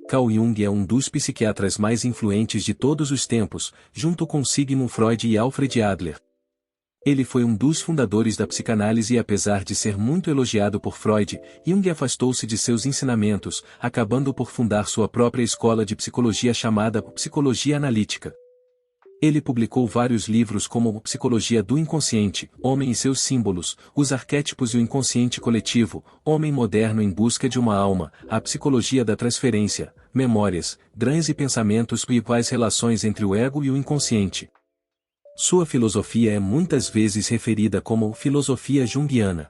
Carl Jung é um dos psiquiatras mais influentes de todos os tempos, junto com Sigmund Freud e Alfred Adler. Ele foi um dos fundadores da psicanálise e apesar de ser muito elogiado por Freud, Jung afastou-se de seus ensinamentos, acabando por fundar sua própria escola de psicologia chamada Psicologia Analítica. Ele publicou vários livros como Psicologia do Inconsciente, Homem e seus Símbolos, Os Arquétipos e o Inconsciente Coletivo, Homem Moderno em Busca de uma Alma, A Psicologia da Transferência, Memórias, Dramas e Pensamentos e quais relações entre o ego e o inconsciente. Sua filosofia é muitas vezes referida como filosofia junguiana.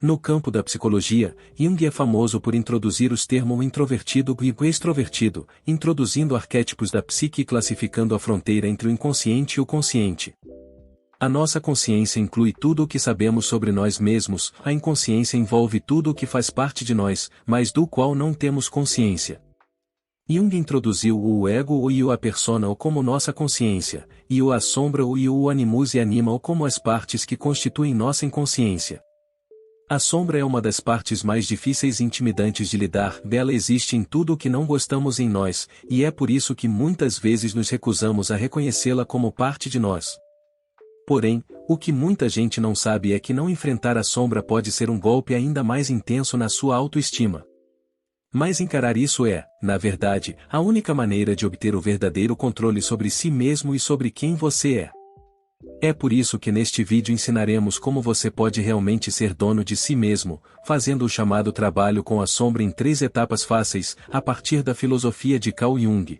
No campo da psicologia, Jung é famoso por introduzir os termos introvertido e extrovertido, introduzindo arquétipos da psique e classificando a fronteira entre o inconsciente e o consciente. A nossa consciência inclui tudo o que sabemos sobre nós mesmos, a inconsciência envolve tudo o que faz parte de nós, mas do qual não temos consciência. Jung introduziu o ego e a persona como nossa consciência, e a sombra e o animus e anima como as partes que constituem nossa inconsciência. A sombra é uma das partes mais difíceis e intimidantes de lidar, ela existe em tudo o que não gostamos em nós, e é por isso que muitas vezes nos recusamos a reconhecê-la como parte de nós. Porém, o que muita gente não sabe é que não enfrentar a sombra pode ser um golpe ainda mais intenso na sua autoestima. Mas encarar isso é, na verdade, a única maneira de obter o verdadeiro controle sobre si mesmo e sobre quem você é. É por isso que neste vídeo ensinaremos como você pode realmente ser dono de si mesmo, fazendo o chamado trabalho com a sombra em 3 etapas fáceis, a partir da filosofia de Carl Jung.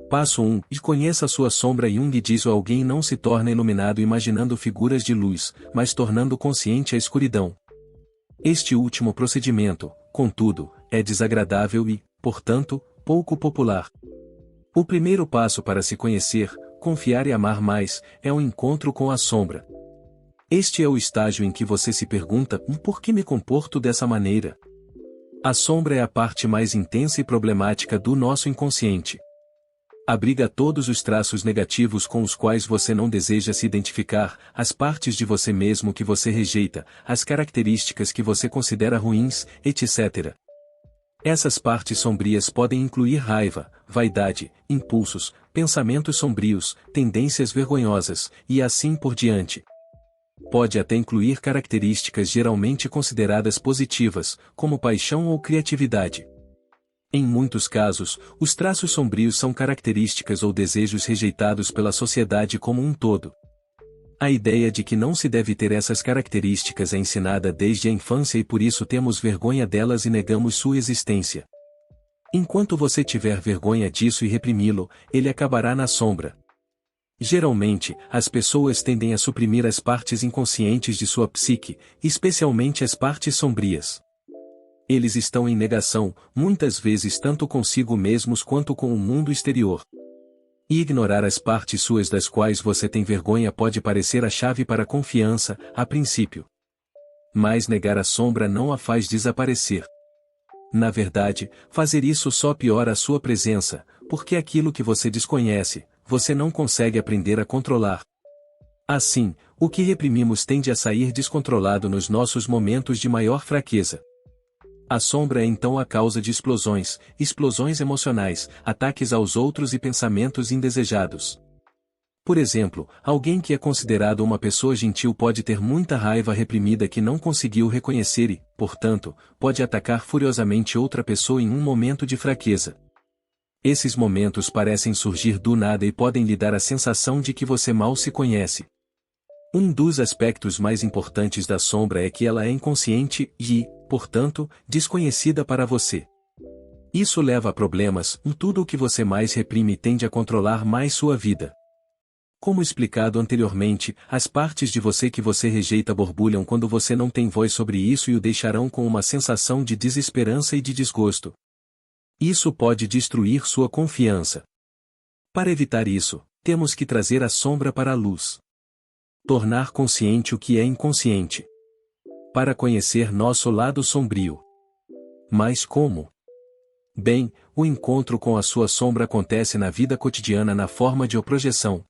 Passo 1. Conheça a sua sombra. Jung diz: alguém não se torna iluminado imaginando figuras de luz, mas tornando consciente a escuridão. Este último procedimento, contudo, é desagradável e, portanto, pouco popular. O primeiro passo para se conhecer, confiar e amar mais, é o encontro com a sombra. Este é o estágio em que você se pergunta: por que me comporto dessa maneira? A sombra é a parte mais intensa e problemática do nosso inconsciente. Abriga todos os traços negativos com os quais você não deseja se identificar, as partes de você mesmo que você rejeita, as características que você considera ruins, etc. Essas partes sombrias podem incluir raiva, vaidade, impulsos, pensamentos sombrios, tendências vergonhosas, e assim por diante. Pode até incluir características geralmente consideradas positivas, como paixão ou criatividade. Em muitos casos, os traços sombrios são características ou desejos rejeitados pela sociedade como um todo. A ideia de que não se deve ter essas características é ensinada desde a infância e por isso temos vergonha delas e negamos sua existência. Enquanto você tiver vergonha disso e reprimi-lo, ele acabará na sombra. Geralmente, as pessoas tendem a suprimir as partes inconscientes de sua psique, especialmente as partes sombrias. Eles estão em negação, muitas vezes tanto consigo mesmos quanto com o mundo exterior. E ignorar as partes suas das quais você tem vergonha pode parecer a chave para a confiança, a princípio. Mas negar a sombra não a faz desaparecer. Na verdade, fazer isso só piora a sua presença, porque aquilo que você desconhece, você não consegue aprender a controlar. Assim, o que reprimimos tende a sair descontrolado nos nossos momentos de maior fraqueza. A sombra é então a causa de explosões emocionais, ataques aos outros e pensamentos indesejados. Por exemplo, alguém que é considerado uma pessoa gentil pode ter muita raiva reprimida que não conseguiu reconhecer e, portanto, pode atacar furiosamente outra pessoa em um momento de fraqueza. Esses momentos parecem surgir do nada e podem lhe dar a sensação de que você mal se conhece. Um dos aspectos mais importantes da sombra é que ela é inconsciente e, portanto, desconhecida para você. Isso leva a problemas, tudo o que você mais reprime tende a controlar mais sua vida. Como explicado anteriormente, as partes de você que você rejeita borbulham quando você não tem voz sobre isso e o deixarão com uma sensação de desesperança e de desgosto. Isso pode destruir sua confiança. Para evitar isso, temos que trazer a sombra para a luz. Tornar consciente o que é inconsciente. Para conhecer nosso lado sombrio. Mas como? Bem, o encontro com a sua sombra acontece na vida cotidiana na forma de projeção.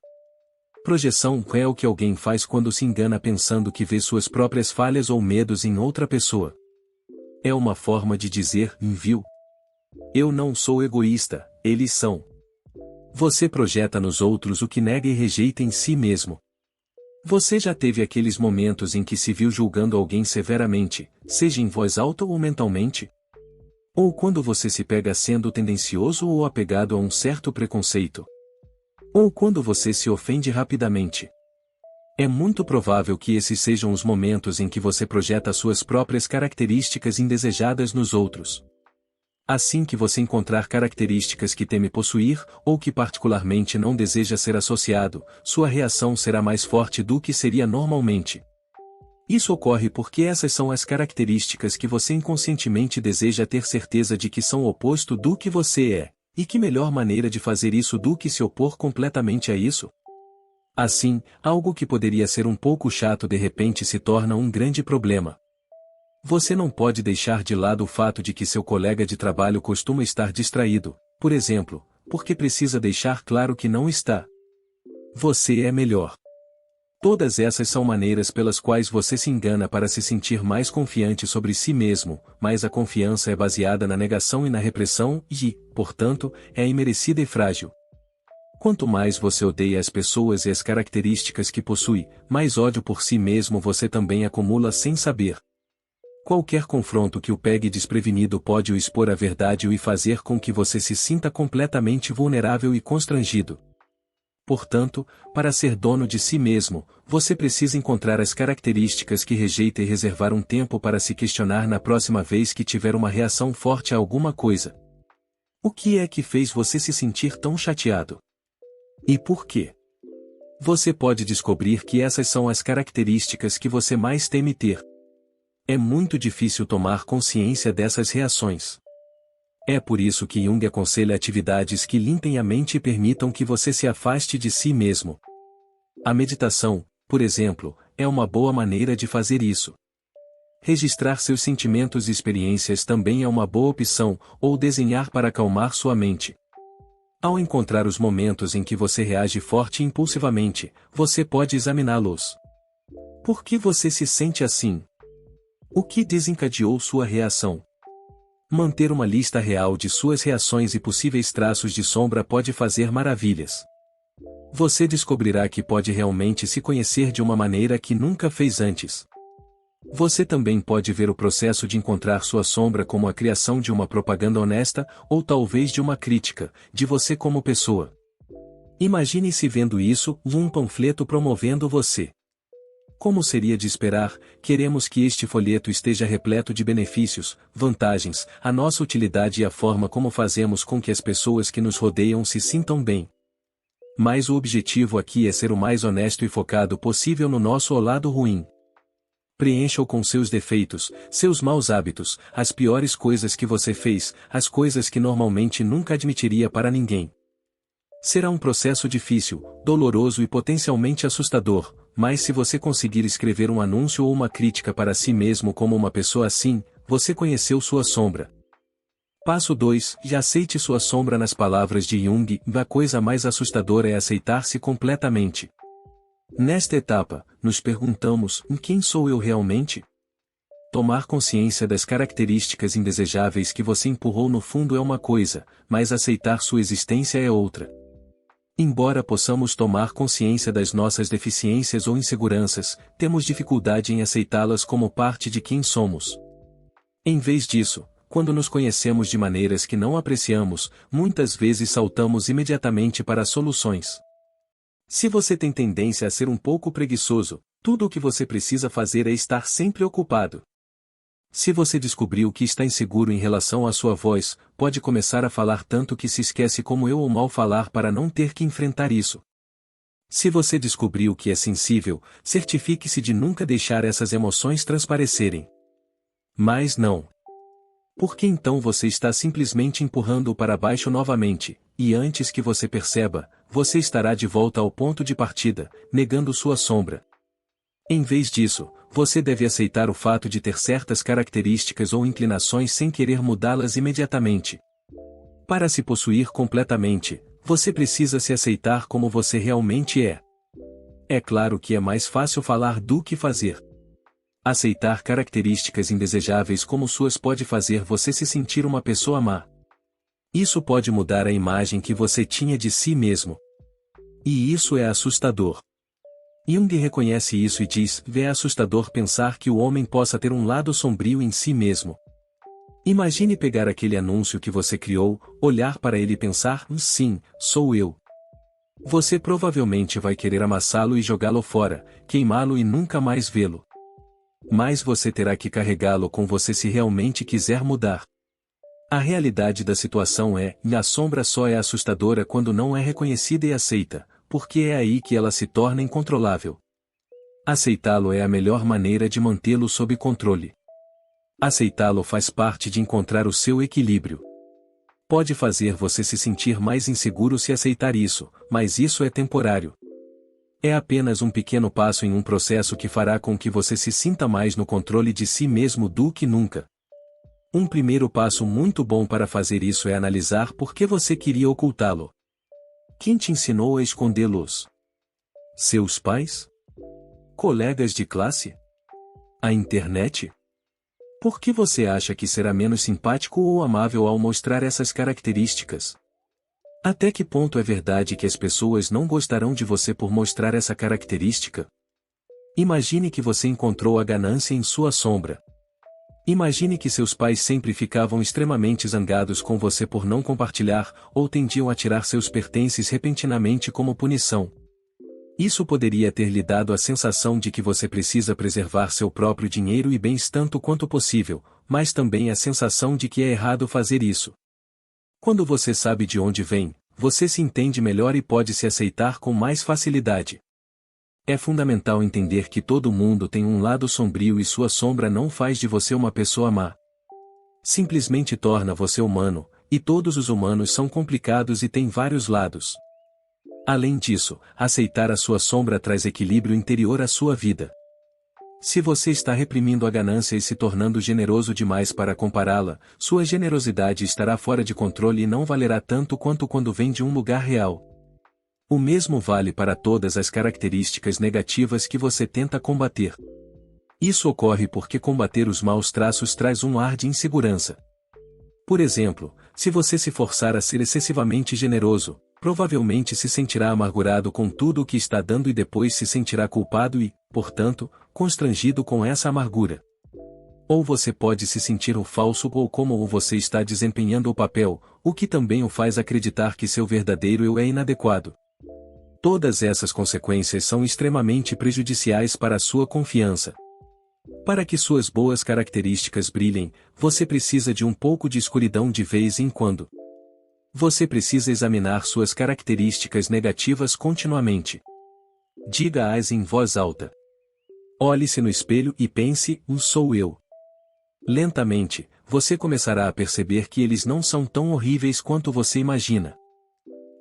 Projeção é o que alguém faz quando se engana pensando que vê suas próprias falhas ou medos em outra pessoa. É uma forma de dizer, viu? Eu não sou egoísta, eles são. Você projeta nos outros o que nega e rejeita em si mesmo. Você já teve aqueles momentos em que se viu julgando alguém severamente, seja em voz alta ou mentalmente? Ou quando você se pega sendo tendencioso ou apegado a um certo preconceito? Ou quando você se ofende rapidamente? É muito provável que esses sejam os momentos em que você projeta suas próprias características indesejadas nos outros. Assim que você encontrar características que teme possuir, ou que particularmente não deseja ser associado, sua reação será mais forte do que seria normalmente. Isso ocorre porque essas são as características que você inconscientemente deseja ter certeza de que são o oposto do que você é, e que melhor maneira de fazer isso do que se opor completamente a isso? Assim, algo que poderia ser um pouco chato de repente se torna um grande problema. Você não pode deixar de lado o fato de que seu colega de trabalho costuma estar distraído, por exemplo, porque precisa deixar claro que não está. Você é melhor. Todas essas são maneiras pelas quais você se engana para se sentir mais confiante sobre si mesmo, mas a confiança é baseada na negação e na repressão e, portanto, é imerecida e frágil. Quanto mais você odeia as pessoas e as características que possui, mais ódio por si mesmo você também acumula sem saber. Qualquer confronto que o pegue desprevenido pode o expor à verdade e fazer com que você se sinta completamente vulnerável e constrangido. Portanto, para ser dono de si mesmo, você precisa encontrar as características que rejeita e reservar um tempo para se questionar na próxima vez que tiver uma reação forte a alguma coisa. O que é que fez você se sentir tão chateado? E por quê? Você pode descobrir que essas são as características que você mais teme ter. É muito difícil tomar consciência dessas reações. É por isso que Jung aconselha atividades que limpem a mente e permitam que você se afaste de si mesmo. A meditação, por exemplo, é uma boa maneira de fazer isso. Registrar seus sentimentos e experiências também é uma boa opção, ou desenhar para acalmar sua mente. Ao encontrar os momentos em que você reage forte e impulsivamente, você pode examiná-los. Por que você se sente assim? O que desencadeou sua reação? Manter uma lista real de suas reações e possíveis traços de sombra pode fazer maravilhas. Você descobrirá que pode realmente se conhecer de uma maneira que nunca fez antes. Você também pode ver o processo de encontrar sua sombra como a criação de uma propaganda honesta, ou talvez de uma crítica, de você como pessoa. Imagine-se vendo isso, um panfleto promovendo você. Como seria de esperar, queremos que este folheto esteja repleto de benefícios, vantagens, a nossa utilidade e a forma como fazemos com que as pessoas que nos rodeiam se sintam bem. Mas o objetivo aqui é ser o mais honesto e focado possível no nosso lado ruim. Preencha-o com seus defeitos, seus maus hábitos, as piores coisas que você fez, as coisas que normalmente nunca admitiria para ninguém. Será um processo difícil, doloroso e potencialmente assustador, mas se você conseguir escrever um anúncio ou uma crítica para si mesmo como uma pessoa assim, você conheceu sua sombra. Passo 2. Já aceite sua sombra. Nas palavras de Jung, a coisa mais assustadora é aceitar-se completamente. Nesta etapa, nos perguntamos, quem sou eu realmente? Tomar consciência das características indesejáveis que você empurrou no fundo é uma coisa, mas aceitar sua existência é outra. Embora possamos tomar consciência das nossas deficiências ou inseguranças, temos dificuldade em aceitá-las como parte de quem somos. Em vez disso, quando nos conhecemos de maneiras que não apreciamos, muitas vezes saltamos imediatamente para soluções. Se você tem tendência a ser um pouco preguiçoso, tudo o que você precisa fazer é estar sempre ocupado. Se você descobriu que está inseguro em relação à sua voz, pode começar a falar tanto que se esquece como eu ou mal falar para não ter que enfrentar isso. Se você descobriu que é sensível, certifique-se de nunca deixar essas emoções transparecerem. Mas não. Porque então você está simplesmente empurrando-o para baixo novamente, e antes que você perceba, você estará de volta ao ponto de partida, negando sua sombra. Em vez disso, você deve aceitar o fato de ter certas características ou inclinações sem querer mudá-las imediatamente. Para se possuir completamente, você precisa se aceitar como você realmente é. É claro que é mais fácil falar do que fazer. Aceitar características indesejáveis como suas pode fazer você se sentir uma pessoa má. Isso pode mudar a imagem que você tinha de si mesmo. E isso é assustador. Jung reconhece isso e diz: é assustador pensar que o homem possa ter um lado sombrio em si mesmo. Imagine pegar aquele anúncio que você criou, olhar para ele e pensar: sim, sou eu. Você provavelmente vai querer amassá-lo e jogá-lo fora, queimá-lo e nunca mais vê-lo. Mas você terá que carregá-lo com você se realmente quiser mudar. A realidade da situação é: a sombra só é assustadora quando não é reconhecida e aceita, porque é aí que ela se torna incontrolável. Aceitá-lo é a melhor maneira de mantê-lo sob controle. Aceitá-lo faz parte de encontrar o seu equilíbrio. Pode fazer você se sentir mais inseguro se aceitar isso, mas isso é temporário. É apenas um pequeno passo em um processo que fará com que você se sinta mais no controle de si mesmo do que nunca. Um primeiro passo muito bom para fazer isso é analisar por que você queria ocultá-lo. Quem te ensinou a escondê-los? Seus pais? Colegas de classe? A internet? Por que você acha que será menos simpático ou amável ao mostrar essas características? Até que ponto é verdade que as pessoas não gostarão de você por mostrar essa característica? Imagine que você encontrou a ganância em sua sombra. Imagine que seus pais sempre ficavam extremamente zangados com você por não compartilhar, ou tendiam a tirar seus pertences repentinamente como punição. Isso poderia ter lhe dado a sensação de que você precisa preservar seu próprio dinheiro e bens tanto quanto possível, mas também a sensação de que é errado fazer isso. Quando você sabe de onde vem, você se entende melhor e pode se aceitar com mais facilidade. É fundamental entender que todo mundo tem um lado sombrio e sua sombra não faz de você uma pessoa má. Simplesmente torna você humano, e todos os humanos são complicados e têm vários lados. Além disso, aceitar a sua sombra traz equilíbrio interior à sua vida. Se você está reprimindo a ganância e se tornando generoso demais para compará-la, sua generosidade estará fora de controle e não valerá tanto quanto quando vem de um lugar real. O mesmo vale para todas as características negativas que você tenta combater. Isso ocorre porque combater os maus traços traz um ar de insegurança. Por exemplo, se você se forçar a ser excessivamente generoso, provavelmente se sentirá amargurado com tudo o que está dando e depois se sentirá culpado e, portanto, constrangido com essa amargura. Ou você pode se sentir o falso ou como você está desempenhando o papel, o que também o faz acreditar que seu verdadeiro eu é inadequado. Todas essas consequências são extremamente prejudiciais para a sua confiança. Para que suas boas características brilhem, você precisa de um pouco de escuridão de vez em quando. Você precisa examinar suas características negativas continuamente. Diga-as em voz alta. Olhe-se no espelho e pense: sou eu. Lentamente, você começará a perceber que eles não são tão horríveis quanto você imagina.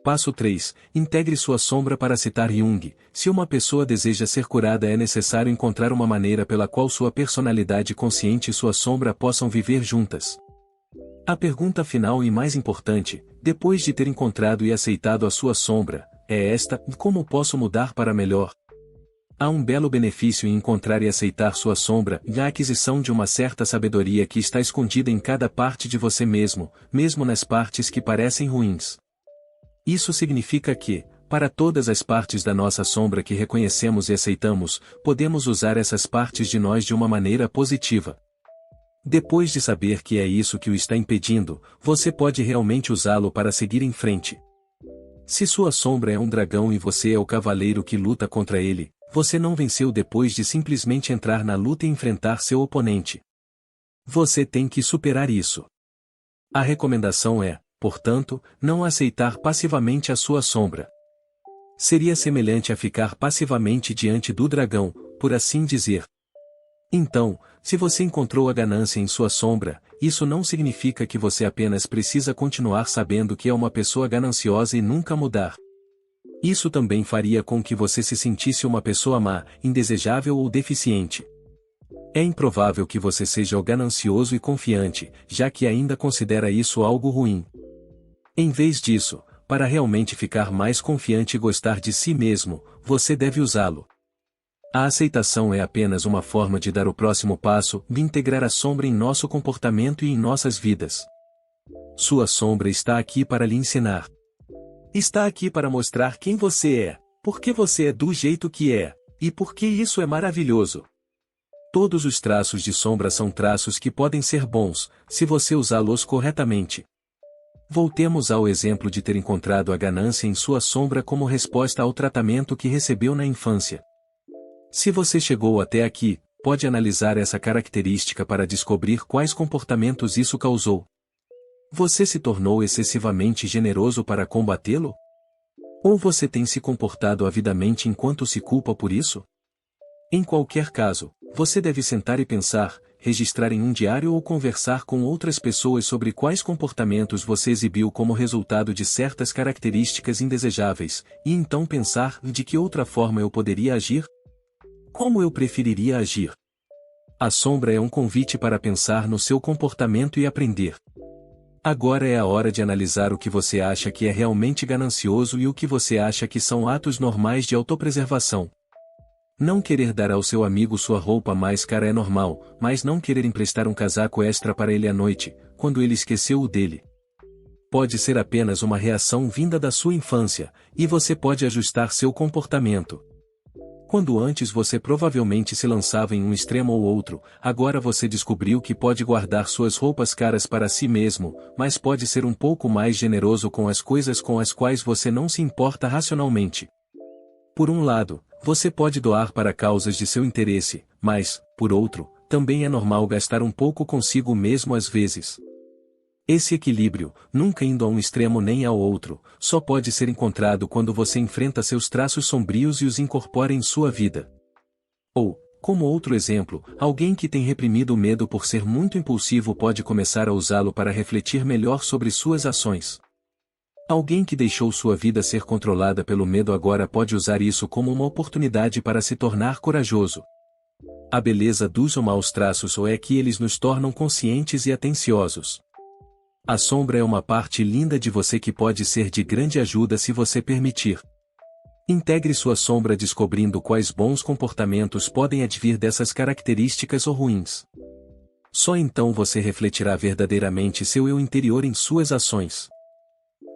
Passo 3. Integre sua sombra. Para citar Jung, se uma pessoa deseja ser curada é necessário encontrar uma maneira pela qual sua personalidade consciente e sua sombra possam viver juntas. A pergunta final e mais importante, depois de ter encontrado e aceitado a sua sombra, é esta: como posso mudar para melhor? Há um belo benefício em encontrar e aceitar sua sombra e a aquisição de uma certa sabedoria que está escondida em cada parte de você mesmo, mesmo nas partes que parecem ruins. Isso significa que, para todas as partes da nossa sombra que reconhecemos e aceitamos, podemos usar essas partes de nós de uma maneira positiva. Depois de saber que é isso que o está impedindo, você pode realmente usá-lo para seguir em frente. Se sua sombra é um dragão e você é o cavaleiro que luta contra ele, você não venceu depois de simplesmente entrar na luta e enfrentar seu oponente. Você tem que superar isso. A recomendação é, portanto, não aceitar passivamente a sua sombra. Seria semelhante a ficar passivamente diante do dragão, por assim dizer. Então, se você encontrou a ganância em sua sombra, isso não significa que você apenas precisa continuar sabendo que é uma pessoa gananciosa e nunca mudar. Isso também faria com que você se sentisse uma pessoa má, indesejável ou deficiente. É improvável que você seja o ganancioso e confiante, já que ainda considera isso algo ruim. Em vez disso, para realmente ficar mais confiante e gostar de si mesmo, você deve usá-lo. A aceitação é apenas uma forma de dar o próximo passo, de integrar a sombra em nosso comportamento e em nossas vidas. Sua sombra está aqui para lhe ensinar. Está aqui para mostrar quem você é, por que você é do jeito que é, e por que isso é maravilhoso. Todos os traços de sombra são traços que podem ser bons, se você usá-los corretamente. Voltemos ao exemplo de ter encontrado a ganância em sua sombra como resposta ao tratamento que recebeu na infância. Se você chegou até aqui, pode analisar essa característica para descobrir quais comportamentos isso causou. Você se tornou excessivamente generoso para combatê-lo? Ou você tem se comportado avidamente enquanto se culpa por isso? Em qualquer caso, você deve sentar e pensar, registrar em um diário ou conversar com outras pessoas sobre quais comportamentos você exibiu como resultado de certas características indesejáveis, e então pensar de que outra forma eu poderia agir? Como eu preferiria agir? A sombra é um convite para pensar no seu comportamento e aprender. Agora é a hora de analisar o que você acha que é realmente ganancioso e o que você acha que são atos normais de autopreservação. Não querer dar ao seu amigo sua roupa mais cara é normal, mas não querer emprestar um casaco extra para ele à noite, quando ele esqueceu o dele. Pode ser apenas uma reação vinda da sua infância, e você pode ajustar seu comportamento. Quando antes você provavelmente se lançava em um extremo ou outro, agora você descobriu que pode guardar suas roupas caras para si mesmo, mas pode ser um pouco mais generoso com as coisas com as quais você não se importa racionalmente. Por um lado, você pode doar para causas de seu interesse, mas, por outro, também é normal gastar um pouco consigo mesmo às vezes. Esse equilíbrio, nunca indo a um extremo nem ao outro, só pode ser encontrado quando você enfrenta seus traços sombrios e os incorpora em sua vida. Ou, como outro exemplo, alguém que tem reprimido o medo por ser muito impulsivo pode começar a usá-lo para refletir melhor sobre suas ações. Alguém que deixou sua vida ser controlada pelo medo agora pode usar isso como uma oportunidade para se tornar corajoso. A beleza dos ou maus traços é que eles nos tornam conscientes e atenciosos. A sombra é uma parte linda de você que pode ser de grande ajuda se você permitir. Integre sua sombra descobrindo quais bons comportamentos podem advir dessas características ou ruins. Só então você refletirá verdadeiramente seu eu interior em suas ações.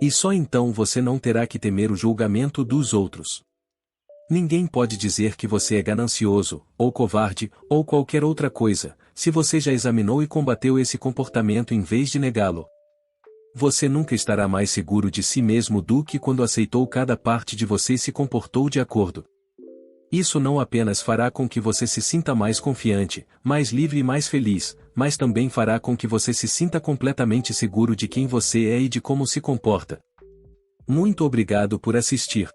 E só então você não terá que temer o julgamento dos outros. Ninguém pode dizer que você é ganancioso, ou covarde, ou qualquer outra coisa, se você já examinou e combateu esse comportamento em vez de negá-lo. Você nunca estará mais seguro de si mesmo do que quando aceitou cada parte de você e se comportou de acordo. Isso não apenas fará com que você se sinta mais confiante, mais livre e mais feliz, mas também fará com que você se sinta completamente seguro de quem você é e de como se comporta. Muito obrigado por assistir.